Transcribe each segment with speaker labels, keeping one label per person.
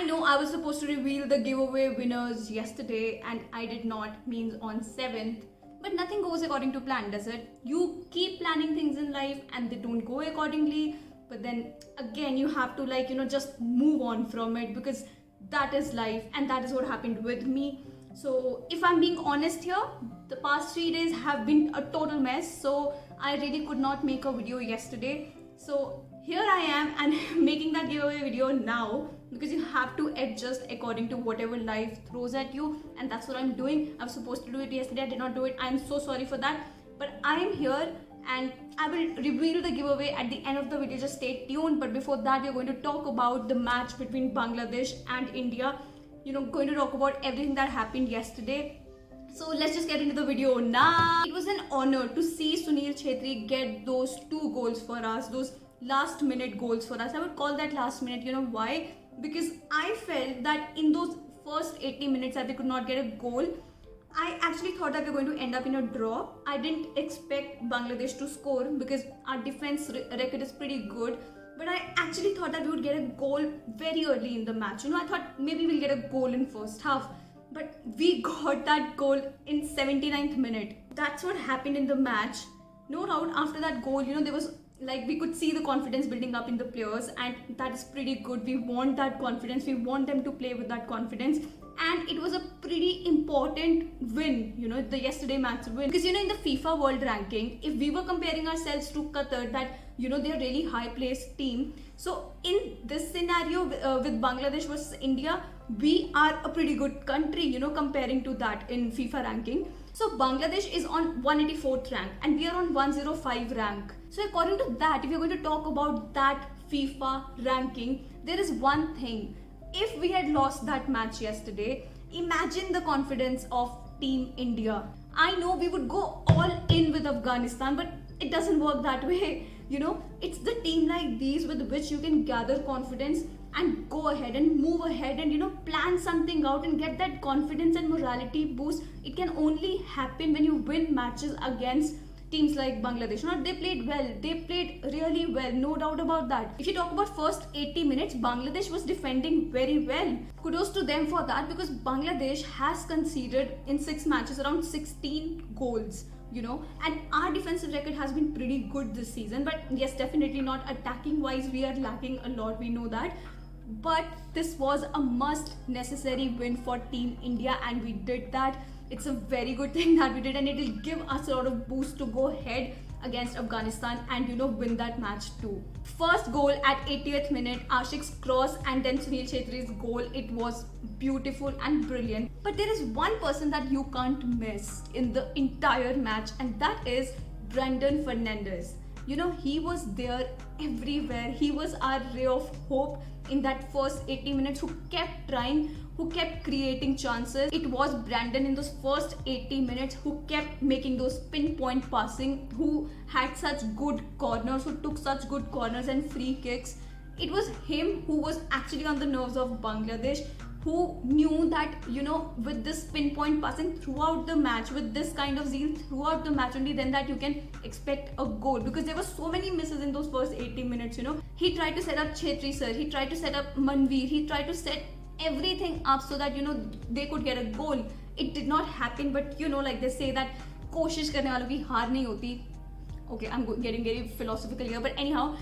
Speaker 1: know I was supposed to reveal the giveaway winners yesterday and I did not, means on 7th. But nothing goes according to plan, does it? You keep planning things in life and they don't go accordingly. But then again, you have to just move on from it, because that is life and that is what happened with me. So if I'm being honest here, the past 3 days have been a total mess. So I really could not make a video yesterday. So here I am and making that giveaway video now, because you have to adjust according to whatever life throws at you, and that's what I'm doing. I was supposed to do it yesterday, I did not do it. I'm so sorry for that, but I am here and I will reveal the giveaway at the end of the video. Just stay tuned. But before that, we're going to talk about the match between Bangladesh and India. Going to talk about everything that happened yesterday. So let's just get into the video now. It was an honor to see Sunil Chhetri get those 2 goals for us, those last minute goals for us. I would call that last minute. You know why? Because I felt that in those first 80 minutes that we could not get a goal. I actually thought that we were going to end up in a draw. I didn't expect Bangladesh to score because our defense record is pretty good. But I actually thought that we would get a goal very early in the match. I thought maybe we'll get a goal in first half. But we got that goal in 79th minute. That's what happened in the match. No doubt after that goal, there was we could see the confidence building up in the players, and that is pretty good. We want that confidence. We want them to play with that confidence. And it was a pretty important win, the yesterday match win. Because, in the FIFA World Ranking, if we were comparing ourselves to Qatar, that, they're a really high-placed team. So, in this scenario with Bangladesh versus India, we are a pretty good country, comparing to that in FIFA ranking. So, Bangladesh is on 184th rank and we are on 105 rank. So, according to that, if you're going to talk about that FIFA ranking, there is one thing. If we had lost that match yesterday, imagine the confidence of Team India. I know we would go all in with Afghanistan, but it doesn't work that way. It's the team like these with which you can gather confidence and go ahead and move ahead and plan something out and get that confidence and morality boost. It can only happen when you win matches against teams like Bangladesh. They played well. They played really well. No doubt about that. If you talk about first 80 minutes, Bangladesh was defending very well. Kudos to them for that, because Bangladesh has conceded in 6 matches around 16 goals. And our defensive record has been pretty good this season. But yes, definitely not attacking wise. We are lacking a lot. We know that. But this was a must necessary win for Team India, and we did that. It's a very good thing that we did, and it will give us a lot of boost to go ahead against Afghanistan and win that match too. First goal at 80th minute, Ashik's cross, and then Sunil Chhetri's goal. It was beautiful and brilliant. But there is one person that you can't miss in the entire match, and that is Brandon Fernandes. He was there everywhere. He was our ray of hope in that first 80 minutes, who kept trying, who kept creating chances. It was Brandon in those first 80 minutes who kept making those pinpoint passing, who had such good corners, who took such good corners and free kicks. It was him who was actually on the nerves of Bangladesh, who knew that, with this pinpoint passing throughout the match, with this kind of zeal throughout the match, only then that you can expect a goal. Because there were so many misses in those first 80 minutes, He tried to set up Chhetri sir, he tried to set up Manveer, he tried to set everything up so that, they could get a goal. It did not happen, but, like they say that koshish karne walon ki haar nahi hoti. Okay, I'm getting very philosophical here, but anyhow,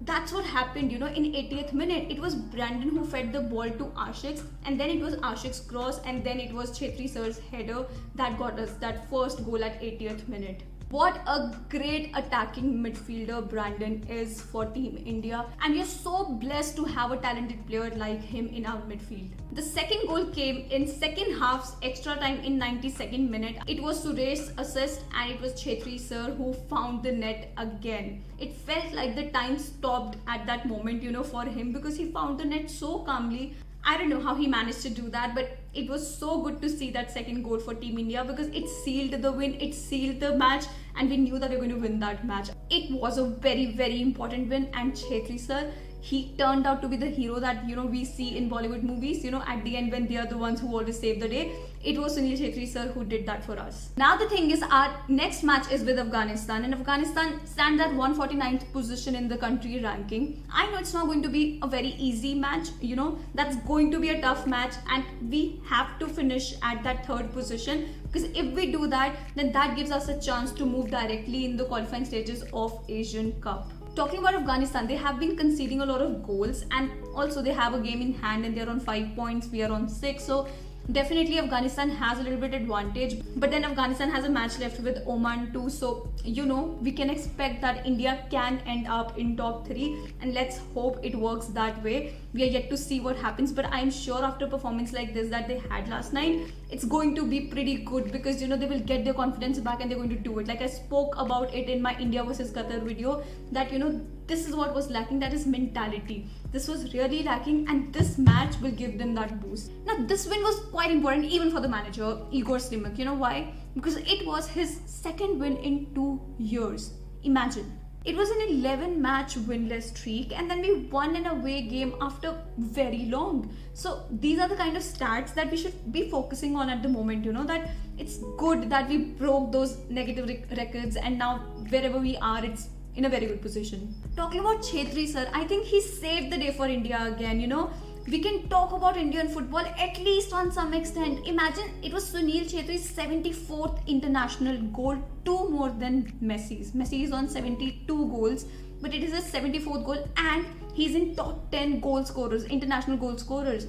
Speaker 1: that's what happened, in 80th minute. It was Brandon who fed the ball to Ashik, and then it was Ashik's cross, and then it was Chhetri sir's header that got us that first goal at 80th minute. What a great attacking midfielder Brandon is for Team India, and we are so blessed to have a talented player like him in our midfield. The second goal came in second half's extra time in 92nd minute. It was Suresh's assist, and it was Chhetri sir who found the net again. It felt like the time stopped at that moment, for him, because he found the net so calmly. I don't know how he managed to do that, but it was so good to see that second goal for Team India, because it sealed the win, it sealed the match, and we knew that we were going to win that match. It was a very, very important win, and Chhetri sir, he turned out to be the hero that, you know, we see in Bollywood movies, you know, at the end when they are the ones who always save the day. It was Sunil Chhetri sir who did that for us. Now the thing is, our next match is with Afghanistan, and Afghanistan stands at 149th position in the country ranking. I know it's not going to be a very easy match, you know, that's going to be a tough match, and we have to finish at that third position, because if we do that, then that gives us a chance to move directly in the qualifying stages of Asian Cup. Talking about Afghanistan, they have been conceding a lot of goals, and also they have a game in hand and they're on 5 points, we are on 6, so definitely Afghanistan has a little bit advantage. But then Afghanistan has a match left with Oman too, so you know, we can expect that India can end up in top 3, and let's hope it works that way. We are yet to see what happens, but I'm sure after a performance like this that they had last night, it's going to be pretty good, because you know, they will get their confidence back and they're going to do it. Like I spoke about it in my India versus Qatar video, that you know, this is what was lacking, that is mentality. This was really lacking, and this match will give them that boost. Now this win was quite important even for the manager Igor Stimac. You know why? Because it was his second win in 2 years. Imagine. It was an 11 match winless streak, and then we won an away game after very long. So these are the kind of stats that we should be focusing on at the moment, you know, that it's good that we broke those negative records, and now wherever we are, it's in a very good position. Talking about Chhetri sir, I think he saved the day for India again, you know. We can talk about Indian football at least on some extent. Imagine it was Sunil Chhetri's 74th international goal, 2 more than Messi's. Messi is on 72 goals, but it is his 74th goal, and he's in top 10 goal scorers, international goal scorers.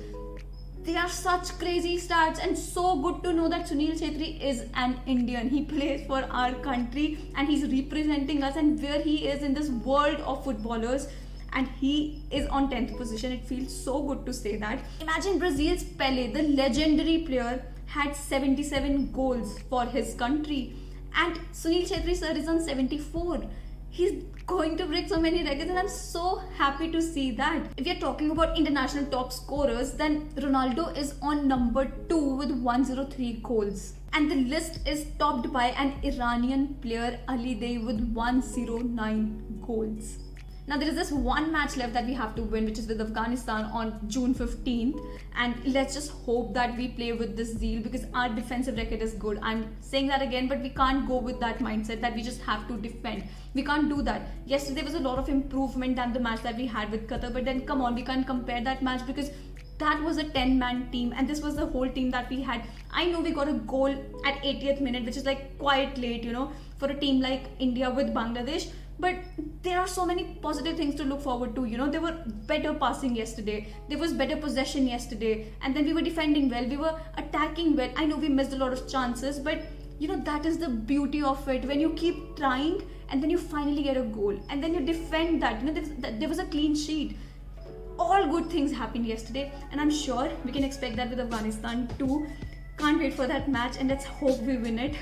Speaker 1: They are such crazy stats, and so good to know that Sunil Chhetri is an Indian. He plays for our country and he's representing us, and where he is in this world of footballers, and he is on 10th position. It feels so good to say that. Imagine Brazil's Pelé, the legendary player, had 77 goals for his country, and Sunil Chhetri sir is on 74. He's going to break so many records, and I'm so happy to see that. If you're talking about international top scorers, then Ronaldo is on number 2 with 103 goals. And the list is topped by an Iranian player, Ali Day, with 109 goals. Now there is this one match left that we have to win, which is with Afghanistan on June 15th, and let's just hope that we play with this zeal, because our defensive record is good. I'm saying that again, but we can't go with that mindset that we just have to defend. We can't do that. Yesterday was a lot of improvement than the match that we had with Qatar, but then come on, we can't compare that match, because that was a 10-man team and this was the whole team that we had. I know we got a goal at 80th minute, which is like quite late, you know, for a team like India with Bangladesh. But there are so many positive things to look forward to. You know, there were better passing yesterday. There was better possession yesterday. And then we were defending well. We were attacking well. I know we missed a lot of chances, but you know, that is the beauty of it. When you keep trying and then you finally get a goal and then you defend that. You know, there was a clean sheet. All good things happened yesterday. And I'm sure we can expect that with Afghanistan too. Can't wait for that match, and let's hope we win it.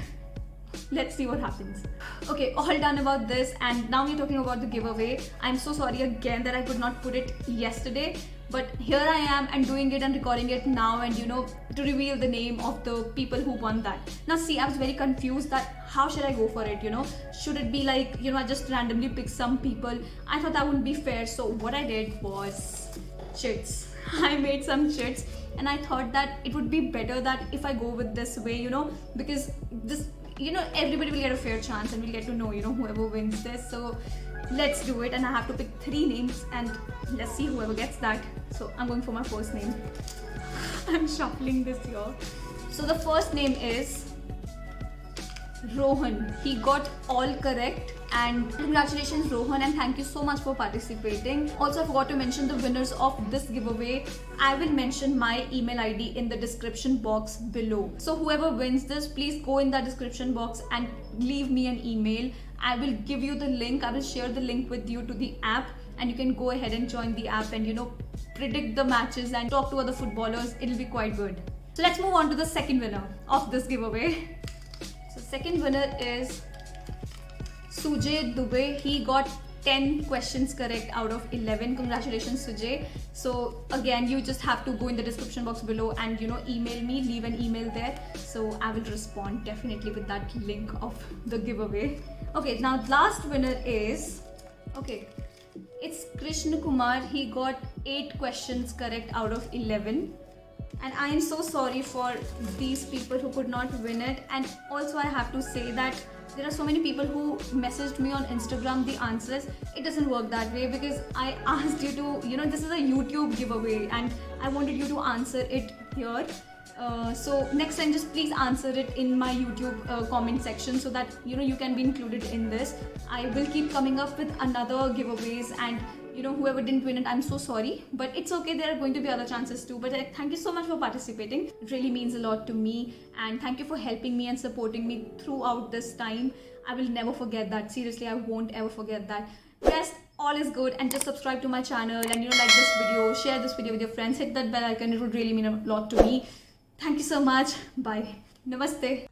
Speaker 1: Let's see what happens. Okay, all done about this, and now we're talking about the giveaway. I'm so sorry again that I could not put it yesterday, but here I am and doing it and recording it now, and you know, to reveal the name of the people who won that. Now see, I was very confused that how should I go for it, you know? Should it be like, you know, I just randomly pick some people? I thought that wouldn't be fair, so what I did was chits. I made some chits, and I thought that it would be better that if I go with this way, you know, because this, you know, everybody will get a fair chance and we'll get to know, you know, whoever wins this. So let's do it, and I have to pick 3 names and let's see whoever gets that. So I'm going for my first name. I'm shuffling this here. So the first name is Rohan. He got all correct, and congratulations Rohan, and thank you so much for participating. Also, I forgot to mention the winners of this giveaway. I will mention my email ID in the description box below. So whoever wins this, please go in that description box and leave me an email. I will give you the link. I will share the link with you to the app, and you can go ahead and join the app and, you know, predict the matches and talk to other footballers. It'll be quite good. So let's move on to the second winner of this giveaway. So second winner is Sujay Dubey. He got 10 questions correct out of 11. Congratulations, Sujay. So again, you just have to go in the description box below and, you know, email me, leave an email there. So I will respond definitely with that link of the giveaway. Okay, now last winner is, okay, It's Krishna Kumar. He got 8 questions correct out of 11. And I am so sorry for these people who could not win it. And also I have to say that there are so many people who messaged me on Instagram the answers. It doesn't work that way, because I asked you to, this is a YouTube giveaway and I wanted you to answer it here. So next time just please answer it in my YouTube comment section, so that you can be included in this. I will keep coming up with another giveaways, and whoever didn't win it, I'm so sorry, but it's okay. There are going to be other chances too. But thank you so much for participating. It really means a lot to me, and thank you for helping me and supporting me throughout this time. I will never forget that. Seriously, I won't ever forget that. Yes, all is good, and just subscribe to my channel, and like this video, share this video with your friends, hit that bell icon. It would really mean a lot to me. Thank you so much. Bye. Namaste.